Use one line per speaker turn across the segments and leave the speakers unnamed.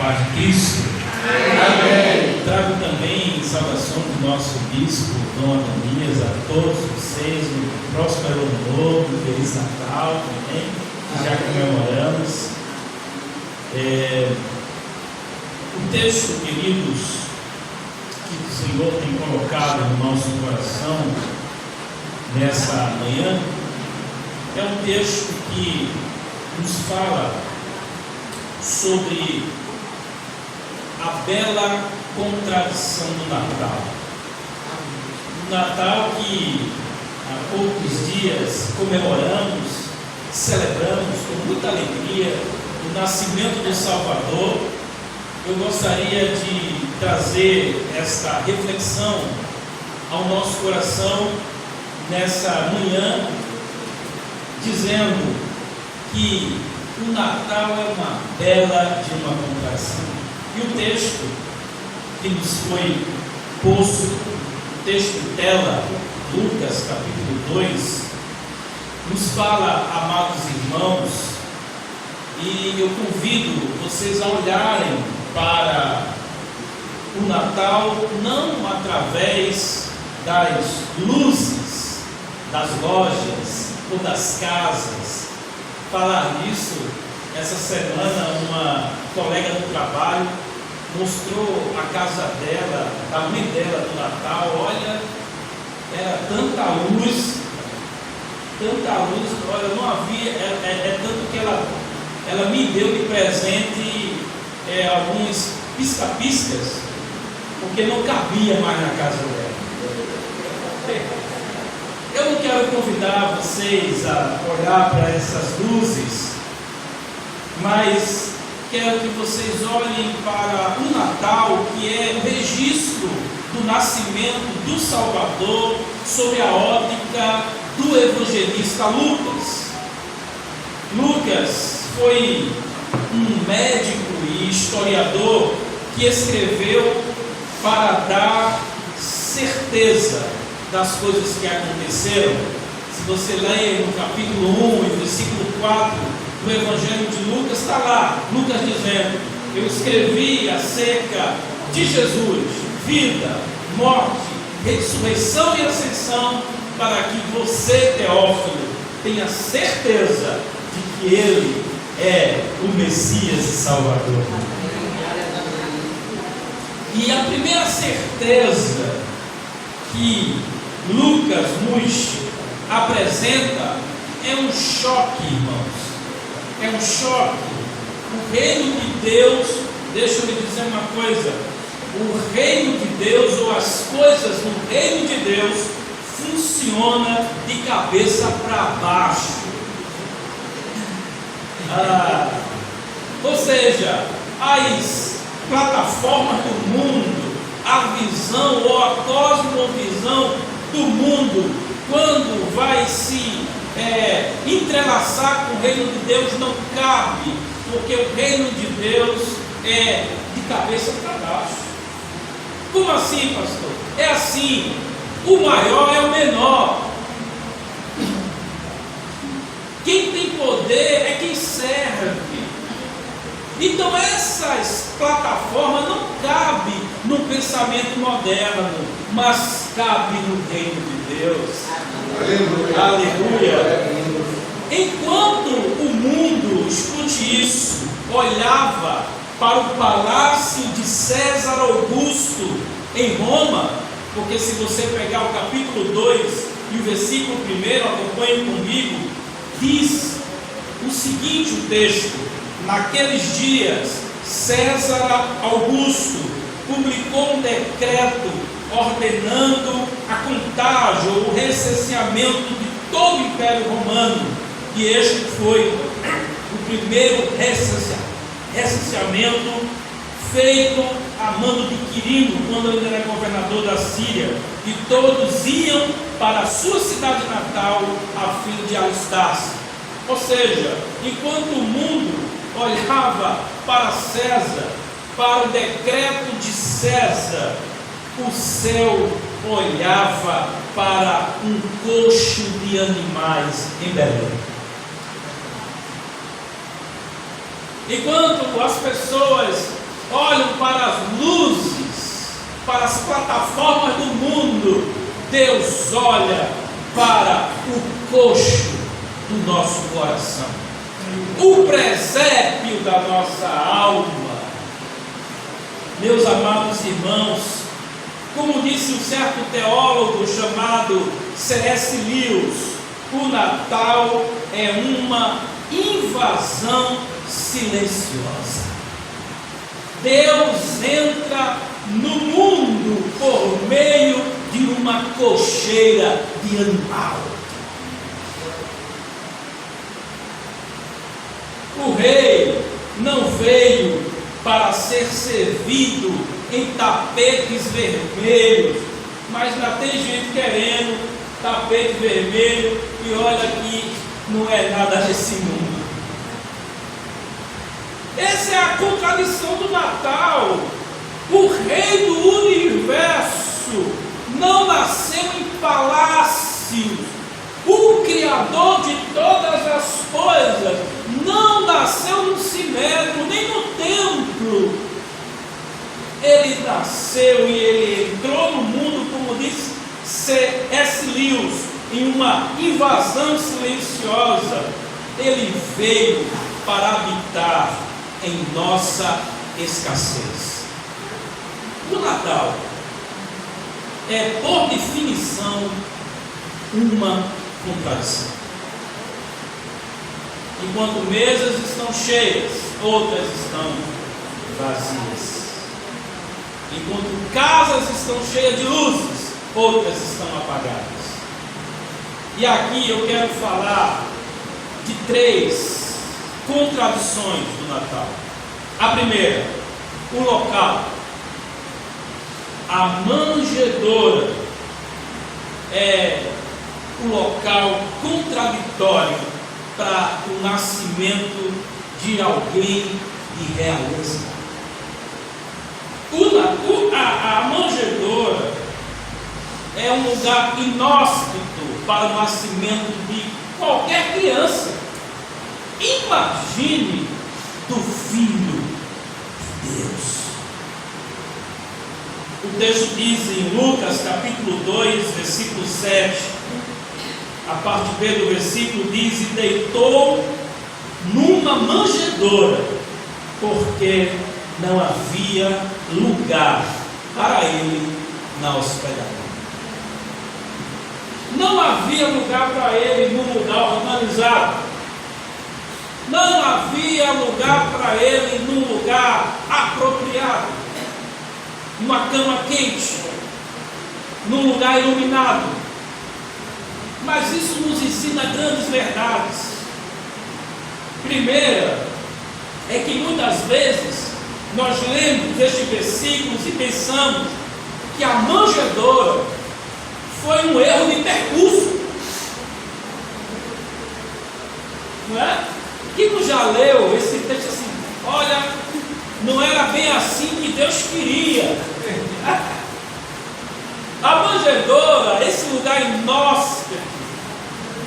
paz de Cristo.
Amém.
Trago também saudação do nosso bispo, Dom Adonias, a todos vocês, um próspero ano novo, feliz Natal também, que já comemoramos. O texto, queridos, que o Senhor tem colocado no nosso coração nessa manhã, é um texto que nos fala sobre a bela contradição do Natal. O Natal que há poucos dias comemoramos, celebramos com muita alegria o nascimento do Salvador. Eu gostaria de trazer esta reflexão ao nosso coração nessa manhã, dizendo que o Natal é uma bela de uma contradição. E o texto que nos foi posto, o texto tela, Lucas capítulo 2, nos fala, amados irmãos, e eu convido vocês a olharem para o Natal não através das luzes das lojas ou das casas. Falar nisso, essa semana uma colega do trabalho mostrou a casa dela, a mãe dela do Natal. Olha, era tanta luz, olha, não havia, tanto que ela me deu de presente alguns pisca-piscas, porque não cabia mais na casa dela. Eu não quero convidar vocês a olhar para essas luzes, mas quero que vocês olhem para o Natal, que é o registro do nascimento do Salvador sob a ótica do evangelista Lucas. Lucas foi um médico e historiador que escreveu para dar certeza das coisas que aconteceram. Se você ler no capítulo 1 e versículo 4 do Evangelho de Lucas, está lá, Lucas dizendo: eu escrevi acerca de Jesus, vida, morte, ressurreição e ascensão, para que você, Teófilo, tenha certeza de que Ele é o Messias e Salvador. E a primeira certeza que Lucas nos apresenta é um choque, irmãos. É um choque. O reino de Deus, deixa eu lhe dizer uma coisa: o reino de Deus, ou as coisas no reino de Deus, funciona de cabeça para baixo. Ou seja, as plataformas do mundo, a visão ou a cosmovisão do mundo, quando vai se entrelaçar com o reino de Deus, não cabe, porque o reino de Deus é de cabeça para baixo. Como assim, pastor? É assim: o maior é o menor. Quem tem poder é quem serve. Então essas plataformas não cabem no pensamento moderno, mas cabe no reino de Deus. Aleluia. Aleluia. Enquanto o mundo, escute isso, olhava para o palácio de César Augusto em Roma, porque se você pegar o capítulo 2 e o versículo 1, acompanhe comigo, diz o seguinte, o texto: naqueles dias, César Augusto publicou um decreto ordenando a contagem ou o recenseamento de todo o Império Romano, e este foi o primeiro recenseamento feito a mando de Quirino, quando ele era governador da Síria, e todos iam para a sua cidade natal a fim de alistar-se. Ou seja, enquanto o mundo olhava para César, para o decreto de César, o céu olhava para um coxo de animais em Belém. Enquanto as pessoas Deus olha para o coxo do nosso coração, o presépio da nossa alma. Meus amados irmãos, como disse um certo teólogo chamado C.S. Lewis, o Natal é uma invasão silenciosa. Deus entra no mundo por meio de uma cocheira de animal. O rei não veio para ser servido em tapetes vermelhos, mas ainda tem gente querendo tapete vermelho, e olha que não é nada desse mundo. Essa é a contradição do Natal. O Rei do Universo não nasceu em palácios. O Criador de todas as coisas não nasceu no sinédrio, nem no templo. Ele nasceu e ele entrou no mundo, como disse C.S. Lewis, em uma invasão silenciosa. Ele veio para habitar em nossa escassez. O Natal é, por definição, uma contradição. Enquanto mesas estão cheias, outras estão vazias. Enquanto casas estão cheias de luzes, outras estão apagadas. E aqui eu quero falar de 3 contradições do Natal. A primeira, o local. A manjedoura é o local contraditório para o nascimento de alguém de realeza. A manjedoura é um lugar inóspito para o nascimento de qualquer criança. Imagine do Filho de Deus. O texto diz em Lucas capítulo 2, versículo 7, a parte B do versículo diz: e deitou numa manjedoura, porque não havia lugar para ele na hospedaria. Não havia lugar para ele num lugar organizado. Não havia lugar para ele num lugar apropriado, numa cama quente, num lugar iluminado. Mas isso nos ensina grandes verdades. Primeira, é que muitas vezes nós lemos estes versículos e pensamos que a manjedoura foi um erro de percurso. Não é? Quem não já leu esse texto assim, olha, não era bem assim que Deus queria. A manjedoura, esse lugar inóspito,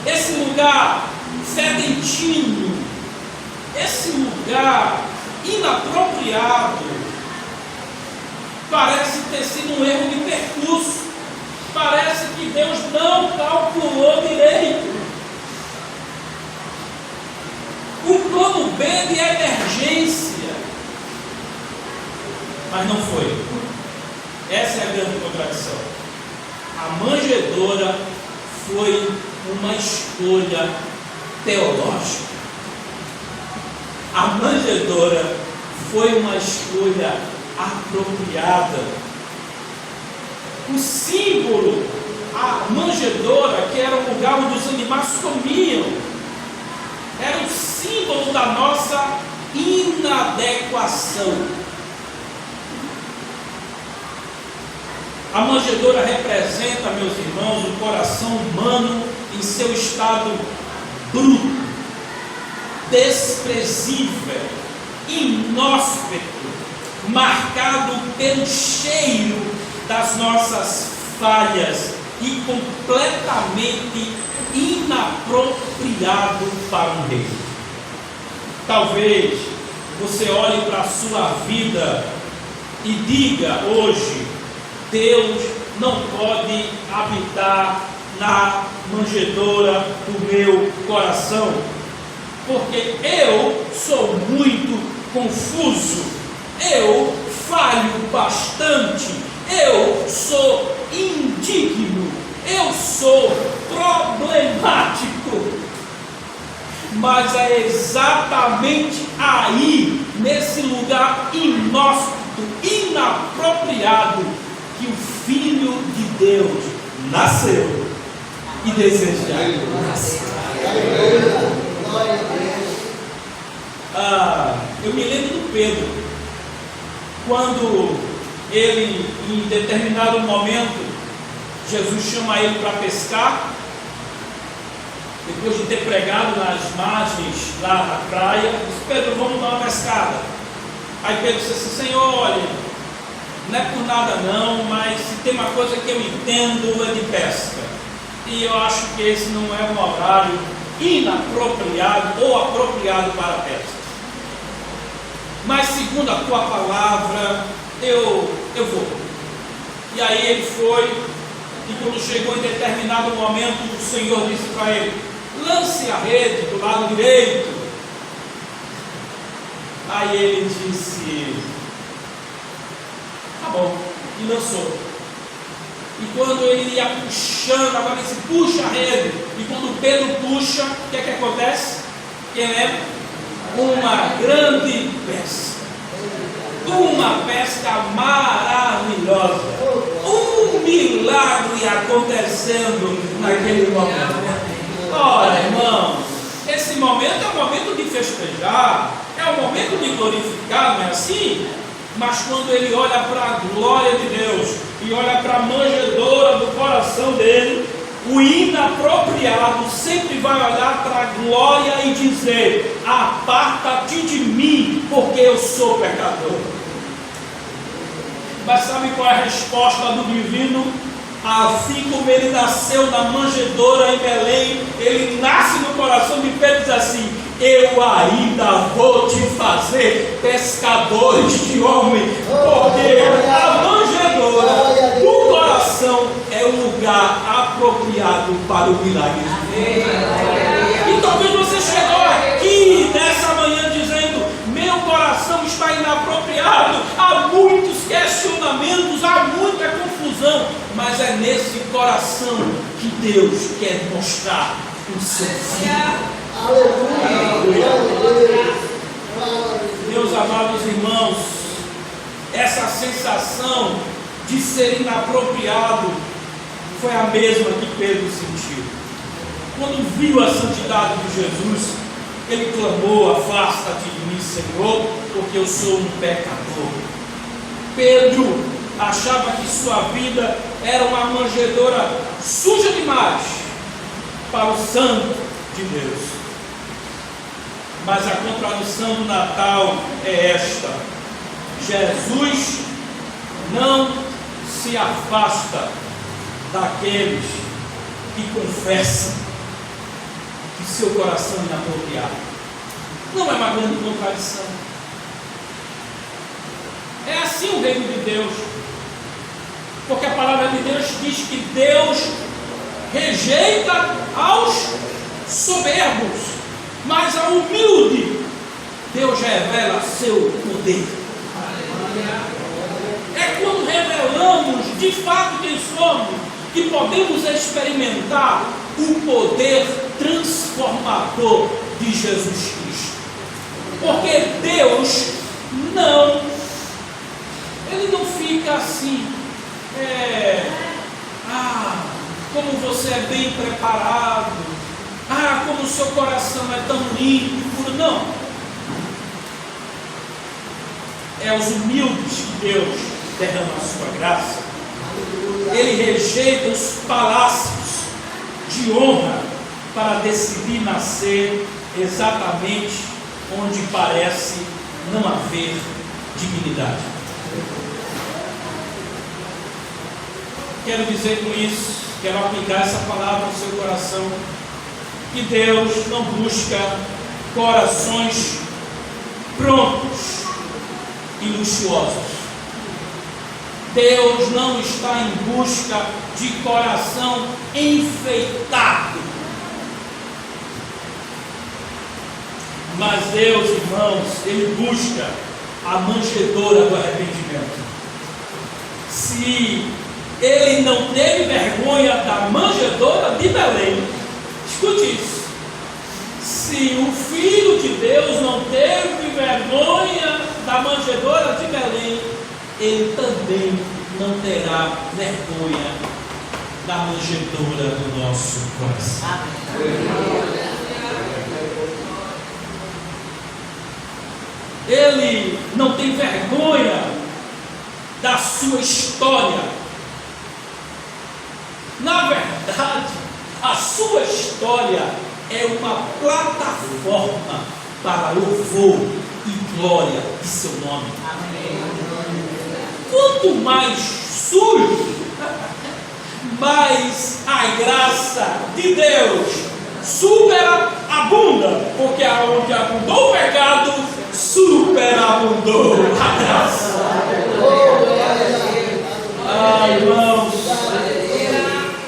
esse lugar sedentino, esse lugar inapropriado, parece ter sido um erro de percurso. Parece que Deus não calculou direito. O plano B de emergência, mas não foi. Essa é a grande contradição. A manjedoura foi uma escolha teológica. A manjedoura foi uma escolha apropriada. O símbolo, a manjedoura, que era o lugar onde os animais comiam, era o símbolo da nossa inadequação. A manjedoura representa, meus irmãos, o coração humano em seu estado bruto, desprezível, inóspito, marcado pelo cheiro das nossas falhas e completamente inapropriado para um rei. Talvez você olhe para a sua vida e diga hoje: Deus não pode habitar na manjedoura do meu coração, porque eu sou muito confuso, eu falho bastante, eu sou indigno, eu sou problemático. Mas é exatamente aí, nesse lugar inóspito, inapropriado, que o Filho de Deus nasceu e deseja nascer. Eu me lembro do Pedro, quando ele, em determinado momento, Jesus chama ele para pescar, depois de ter pregado nas margens lá na praia, disse: Pedro, vamos dar uma pescada. Aí Pedro disse assim: Senhor, olha, não é por nada não, mas se tem uma coisa que eu entendo é de pesca, e eu acho que esse não é um horário inapropriado ou apropriado para a pesca, mas segundo a tua palavra eu vou. E aí ele foi, e quando chegou em determinado momento, o Senhor disse para ele: lance a rede do lado direito. Aí ele disse: tá bom, e lançou. E quando ele ia puxando, agora ele disse: puxa a rede. E quando Pedro puxa, o que é que acontece? Quem lembra? Uma grande pesca. Uma pesca maravilhosa. Um milagre acontecendo naquele momento. Ora, irmãos, esse momento é um momento de festejar, é um momento de glorificar, não é assim? Mas quando ele olha para a glória de Deus e olha para a manjedoura do coração dele, o inapropriado sempre vai olhar para a glória e dizer: aparta-te de mim, porque eu sou pecador. Mas sabe qual é a resposta do divino? Assim como ele nasceu na manjedoura em Belém, ele nasce no coração de Pedro e diz assim: eu ainda vou te fazer pescadores de homem, porque a manjedoura do coração é o lugar apropriado para o milagre. E talvez você chegou aqui nessa manhã dizendo: meu coração está inapropriado, há muitos questionamentos, há muita confusão, mas é nesse coração que Deus quer mostrar o seu filho. Aleluia. Meus amados irmãos, essa sensação de ser inapropriado foi a mesma que Pedro sentiu. Quando viu a santidade de Jesus, ele clamou: afasta-te de mim, Senhor, porque eu sou um pecador. Pedro achava que sua vida era uma manjedoura suja demais para o santo de Deus. Mas a contradição do Natal é esta: Jesus não se afasta daqueles que confessam que seu coração é inapropriado. Não é uma grande contradição. É assim o reino de Deus, porque a palavra de Deus diz que Deus rejeita aos soberbos, mas ao humilde Deus revela seu poder. É quando revelamos de fato quem somos que podemos experimentar o poder transformador de Jesus Cristo. Porque Deus Ele não fica assim, como você é bem preparado, como o seu coração é tão limpo e puro. Não. É aos humildes que Deus derrama a sua graça. Ele rejeita os palácios de honra para decidir nascer exatamente onde parece não haver dignidade. Quero dizer com isso, quero aplicar essa palavra no seu coração, que Deus não busca corações prontos e luxuosos. Deus não está em busca de coração enfeitado. Mas Deus, irmãos, Ele busca a manjedoura do arrependimento. Se Ele não teve vergonha da manjedoura de Belém, escute isso. Se o Filho de Deus não teve vergonha da manjedoura de Belém, Ele também não terá vergonha da manjedoura do nosso coração. Ele não tem vergonha da sua história. Na verdade, a sua história é uma plataforma para louvor e glória de seu nome. Quanto mais sujo, mais a graça de Deus superabunda, porque aonde abundou o pecado, superabundou a graça. Irmãos,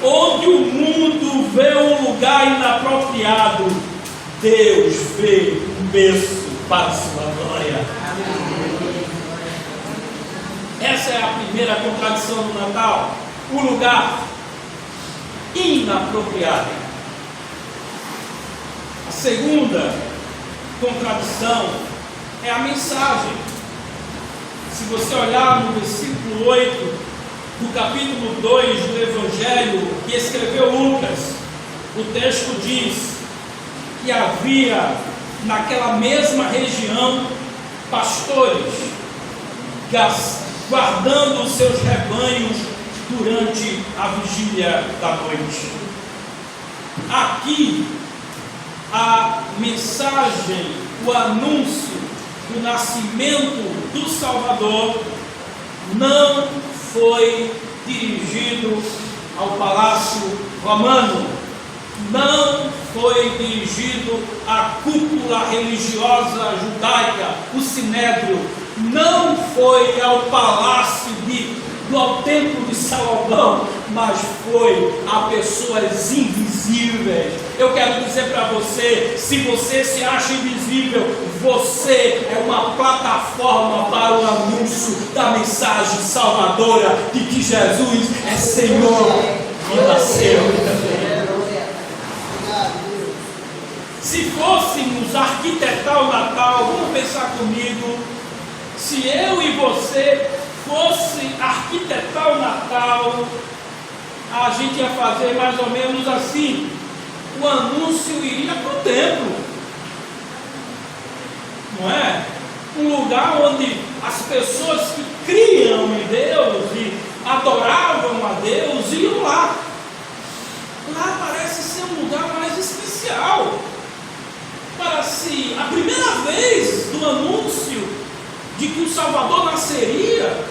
onde o mundo vê um lugar inapropriado, Deus vê um berço para a sua glória. Essa é a primeira contradição do Natal, o lugar inapropriado. A segunda contradição é a mensagem. Se você olhar no versículo 8 do capítulo 2 do Evangelho que escreveu Lucas, o texto diz que havia naquela mesma região pastores guardando os seus rebanhos durante a vigília da noite. Aqui a mensagem, o anúncio do nascimento do Salvador não foi dirigido ao palácio romano, não foi dirigido à cúpula religiosa judaica, o Sinédrio, não foi ao palácio ao templo de Salomão, mas foi a pessoas invisíveis. Eu quero dizer para você, se você se acha invisível, você é uma plataforma para o anúncio da mensagem salvadora de que Jesus é Senhor e nasceu. Se fôssemos arquitetar o Natal, vamos pensar comigo, se eu e você fosse arquitetar o Natal, a gente ia fazer mais ou menos assim: o anúncio iria para o templo, não é? Um lugar onde as pessoas que criam em Deus e adoravam a Deus iam lá. Lá parece ser um lugar mais especial. Parece a primeira vez do anúncio de que o Salvador nasceria.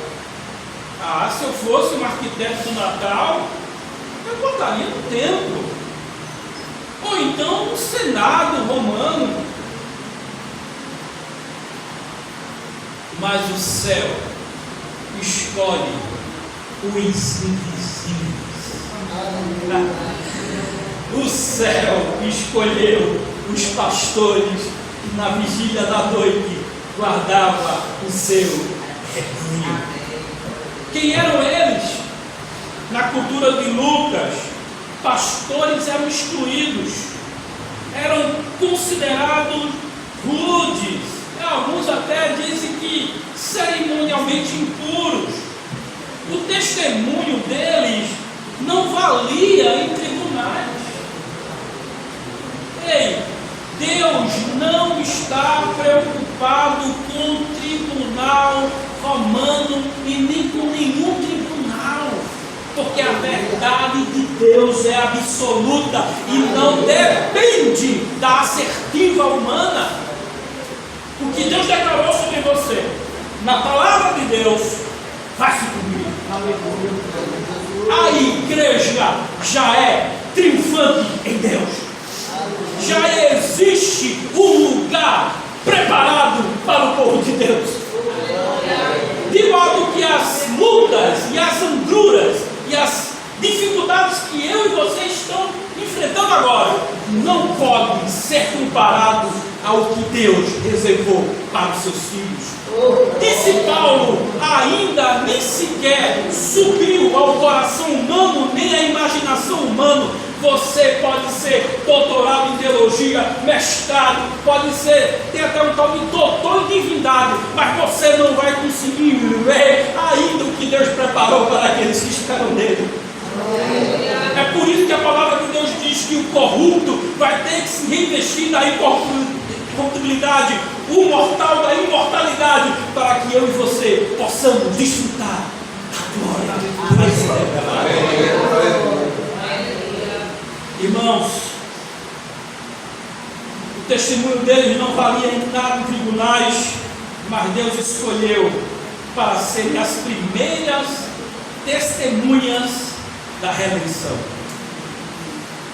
Se eu fosse um arquiteto do Natal, eu botaria no templo, ou então no Senado romano. Mas o céu escolhe os invisíveis. O céu escolheu os pastores que na vigília da noite guardava o seu rebanho. Quem eram eles? Na cultura de Lucas, pastores eram excluídos, eram considerados rudes, alguns até dizem que cerimonialmente impuros. O testemunho deles não valia em tribunais. Ei, Deus não está preocupado com o tribunal romano e nem com nenhum tribunal, porque a verdade de Deus é absoluta e não depende da assertiva humana. O que Deus declarou sobre você na palavra de Deus vai se cumprir. A igreja já é triunfante em Deus. Já existe um lugar preparado para o povo de Deus, de modo que as lutas e as angruras e as dificuldades que eu e você estão enfrentando agora não podem ser comparados ao que Deus reservou para os seus filhos. Disse Paulo, ainda nem sequer subiu ao coração humano, nem à imaginação humana. Você pode ser doutorado em teologia, mestrado, pode ser, tem até um tal de doutor em divindade, mas você não vai conseguir ver ainda o que Deus preparou para aqueles que esperam nele. É por isso que a palavra de Deus diz que o corrupto vai ter que se reinvestir da incorruptibilidade, o mortal da imortalidade, para que eu e você possamos desfrutar da glória do Irmãos, o testemunho deles não valia em nada em tribunais, mas Deus escolheu para serem as primeiras testemunhas da redenção.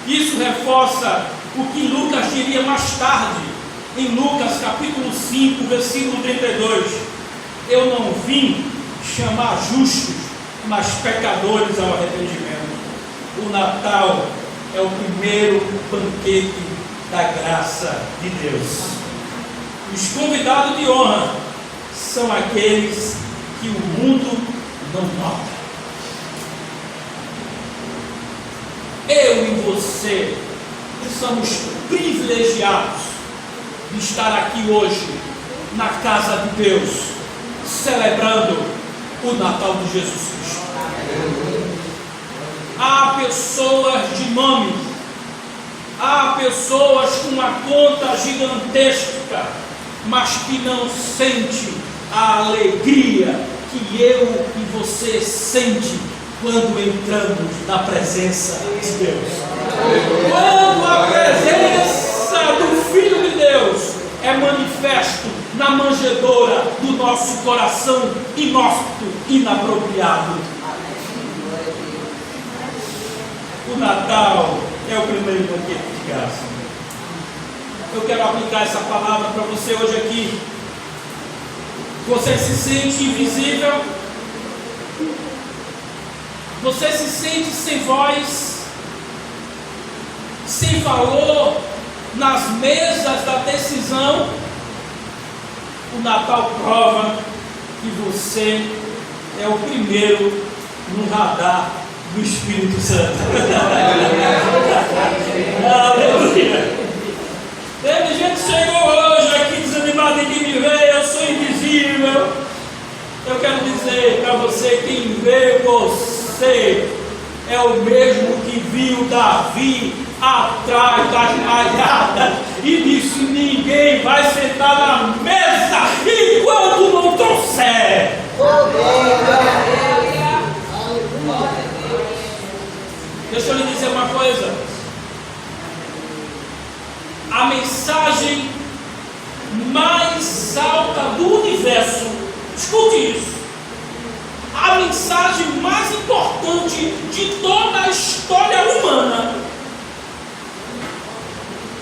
Isso reforça o que Lucas diria mais tarde, em Lucas capítulo 5, versículo 32. Eu não vim chamar justos, mas pecadores ao arrependimento. O Natal é o primeiro banquete da graça de Deus. Os convidados de honra são aqueles que o mundo não nota. Eu e você somos privilegiados de estar aqui hoje na casa de Deus, celebrando o Natal de Jesus Cristo. Há pessoas de nome, há pessoas com uma conta gigantesca, mas que não sente a alegria que eu e você sente quando entramos na presença de Deus. Quando a presença do Filho de Deus é manifesto na manjedoura do nosso coração inóspito, inapropriado. O Natal é o primeiro banquete de graça. Eu quero aplicar essa palavra para você hoje aqui. Você se sente invisível? Você se sente sem voz, sem valor nas mesas da decisão? O Natal prova que você é o primeiro no radar do Espírito Santo. Aleluia! Teve gente que chegou hoje aqui desanimado em me ver, eu sou invisível. Eu quero dizer para você, quem vê você é o mesmo que viu Davi atrás das malhadas e disse: ninguém vai sentar na mesa enquanto não trouxer. Deixa eu lhe dizer uma coisa. A mensagem mais alta do universo, escute isso, a mensagem mais importante de toda a história humana,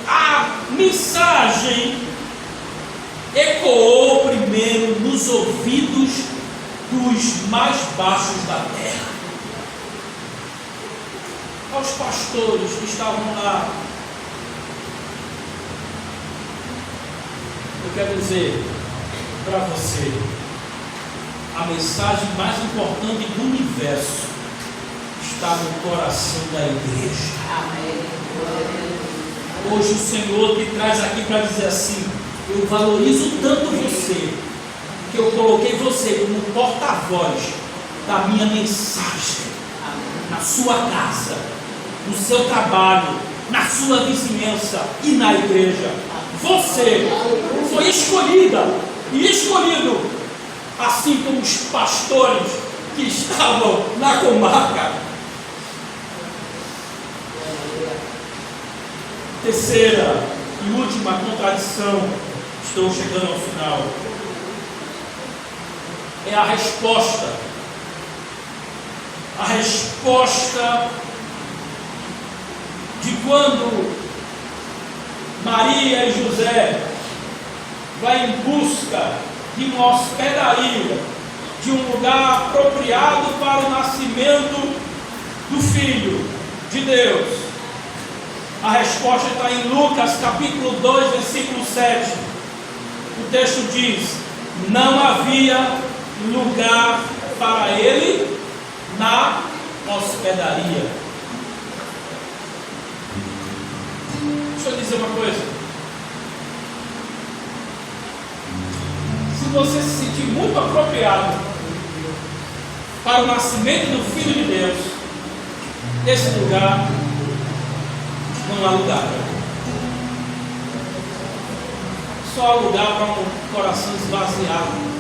a mensagem ecoou primeiro nos ouvidos dos mais baixos da terra. Aos pastores que estavam lá, eu quero dizer para você, a mensagem mais importante do universo está no coração da igreja. Hoje o Senhor te traz aqui para dizer assim: eu valorizo tanto você, que eu coloquei você como porta-voz da minha mensagem, na sua casa, no seu trabalho, na sua vizinhança e na igreja. Você foi escolhida e escolhido, assim como os pastores que estavam na comarca. Terceira e última contradição, estou chegando ao final, é a resposta. A resposta de quando Maria e José vai em busca de uma hospedaria de um lugar apropriado para o nascimento do Filho de Deus? A resposta está em Lucas capítulo 2, versículo 7. O texto diz: não havia lugar para ele na hospedaria. Deixa eu dizer uma coisa. Se você se sentir muito apropriado para o nascimento do Filho de Deus, esse lugar não há lugar. Só há lugar para um coração esvaziado.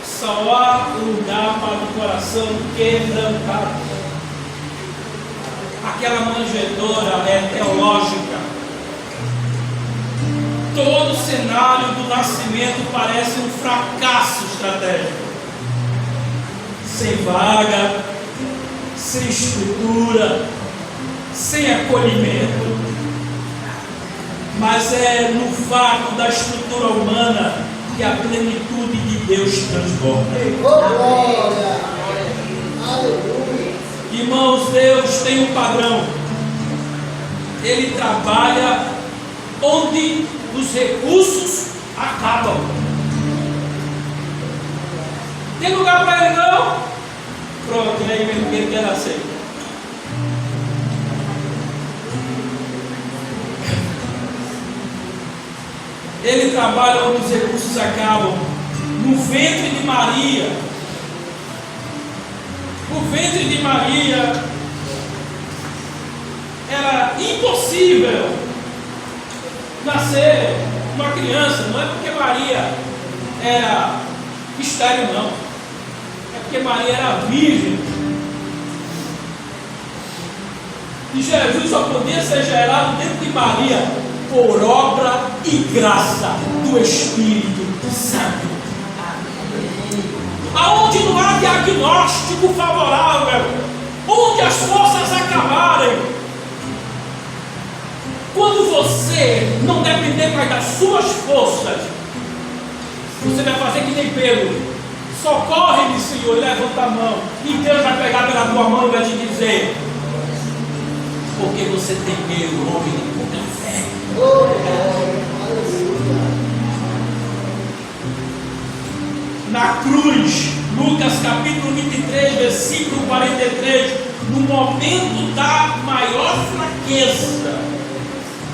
Só há lugar para um coração quebrantado. Aquela manjedoura é teológica. Todo o cenário do nascimento parece um fracasso estratégico. Sem vaga, sem estrutura, sem acolhimento. Mas é no vácuo da estrutura humana que a plenitude de Deus transborda. Irmãos, Deus tem um padrão. Ele trabalha onde os recursos acabam. Tem lugar para ele não? Pronto, e aí mesmo que ele quer nascer. Ele trabalha onde os recursos acabam. No ventre de Maria. O ventre de Maria era impossível nascer uma criança. Não é porque Maria era estéril, não. É porque Maria era virgem. E Jesus só podia ser gerado dentro de Maria por obra e graça do Espírito Santo. Aonde não há diagnóstico favorável, onde as forças acabarem, quando você não depender mais das suas forças, você vai fazer que nem Pedro: socorre-me, Senhor, e levanta a mão, e Deus vai pegar pela tua mão e vai te dizer: porque você temeu o homem de pouca fé. Na cruz, Lucas capítulo 23, versículo 43, no momento da maior fraqueza,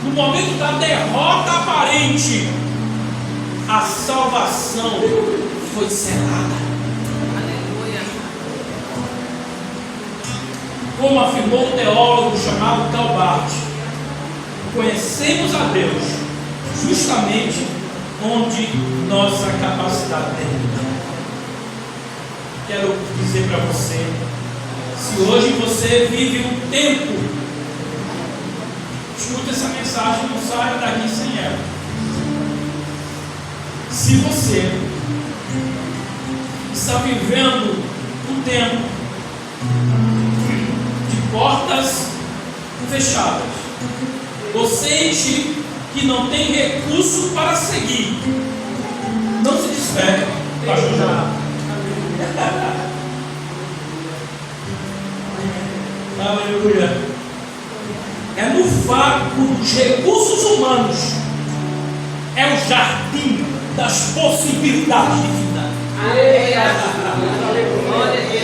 no momento da derrota aparente, a salvação foi selada.
Aleluia.
Como afirmou um teólogo chamado Calbart, conhecemos a Deus justamente onde nossa capacidade termina. Quero dizer para você, se hoje você vive um tempo, escuta essa mensagem, não saia daqui sem ela. Se você está vivendo um tempo de portas fechadas, ou sente que não tem recurso para seguir, não se desespere, pastor Jornal. Aleluia. É no vácuo dos recursos humanos, é o jardim das possibilidades de vida.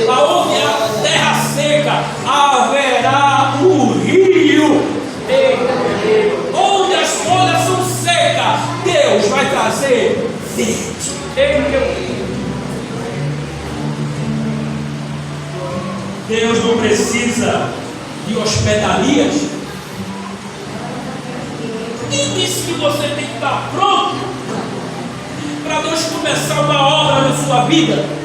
Aonde a terra seca haverá o rio. Onde as folhas são secas, Deus vai trazer verde. Deus não precisa de hospedarias. Quem disse que você tem que estar pronto para Deus começar uma obra na sua vida?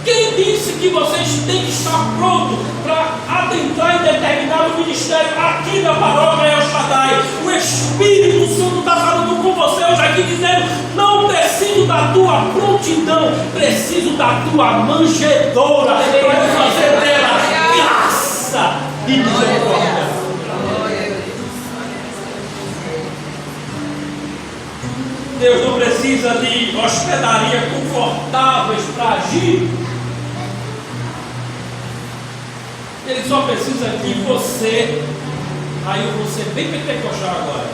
Quem disse que vocês têm que estar pronto para adentrar em determinado ministério aqui na paróquia El Shaddai? O Espírito Santo está falando com você hoje aqui, dizendo: não preciso da tua prontidão, preciso da tua manjedoura para fazer dela graça e misericórdia. Deus não precisa de hospedaria confortáveis para agir. Ele só precisa de você. Aí eu vou ser bem pentecostal agora.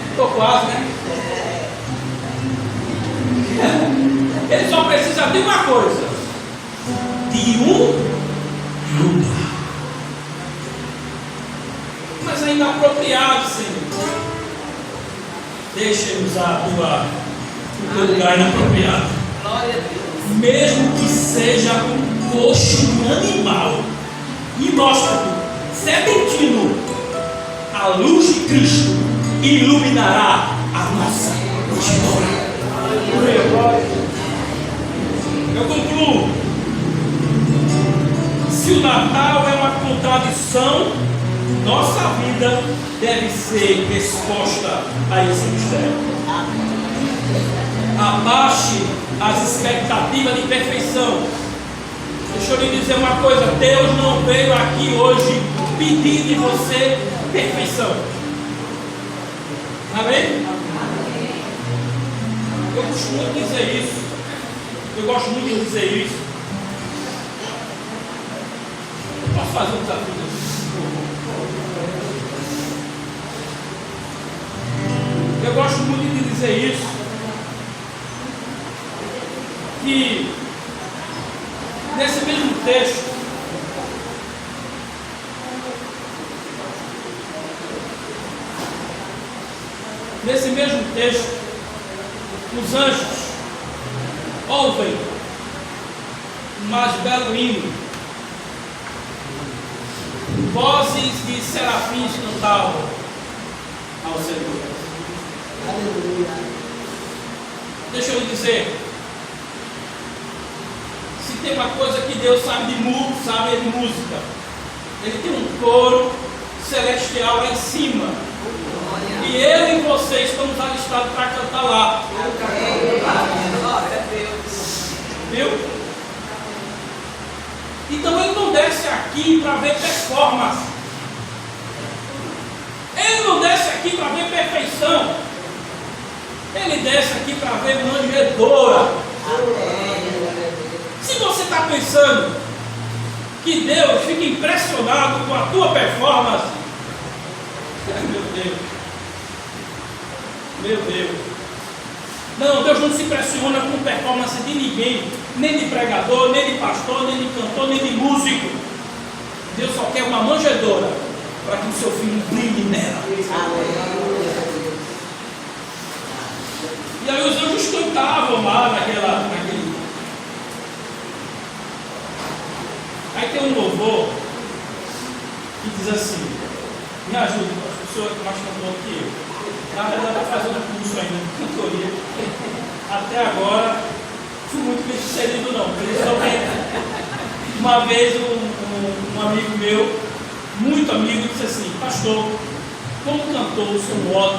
Estou quase, né? Ele só precisa de uma coisa: de um lugar. Mas é inapropriado, Senhor. Deixa eu usar o teu lugar inapropriado.
Glória a Deus.
Mesmo que seja um coxo de animal, e mostra-te, serpentino, a luz de Cristo iluminará a nossa multidão. Eu concluo. Se o Natal é uma contradição, nossa vida deve ser resposta a esse mistério. Abaixe as expectativas de perfeição. Deixa eu lhe dizer uma coisa: Deus não veio aqui hoje pedir de você perfeição. Amém? Eu costumo dizer isso. Eu gosto muito de dizer isso. Eu posso fazer um desafio? Eu gosto muito de dizer isso. Que nesse mesmo texto, os anjos ouvem o mais belo hino, vozes de serafins cantavam ao Senhor.
Aleluia.
Deixa eu lhe dizer, se tem uma coisa que Deus sabe de música, Ele tem um coro celestial lá em cima. E eu e você estamos alistados para cantar lá. Viu? Então ele não desce aqui para ver performance. Ele não desce aqui para ver perfeição. Ele desce aqui para ver manjedoura. Se você está pensando que Deus fica impressionado com a tua performance, meu Deus. Meu Deus. Não, Deus não se impressiona com performance de ninguém, nem de pregador, nem de pastor, nem de cantor, nem de músico. Deus só quer uma manjedoura para que o seu filho brilhe nela. E aí os anjos cantavam lá naquele. Aí tem um louvor que diz assim: me ajude, o senhor é mais cantor que eu. Na verdade, eu estou fazendo curso ainda de cantoria. Até agora, fui muito bem sucedido, não. Principalmente, uma vez um amigo meu, muito amigo, disse assim: pastor, como cantor, o seu modo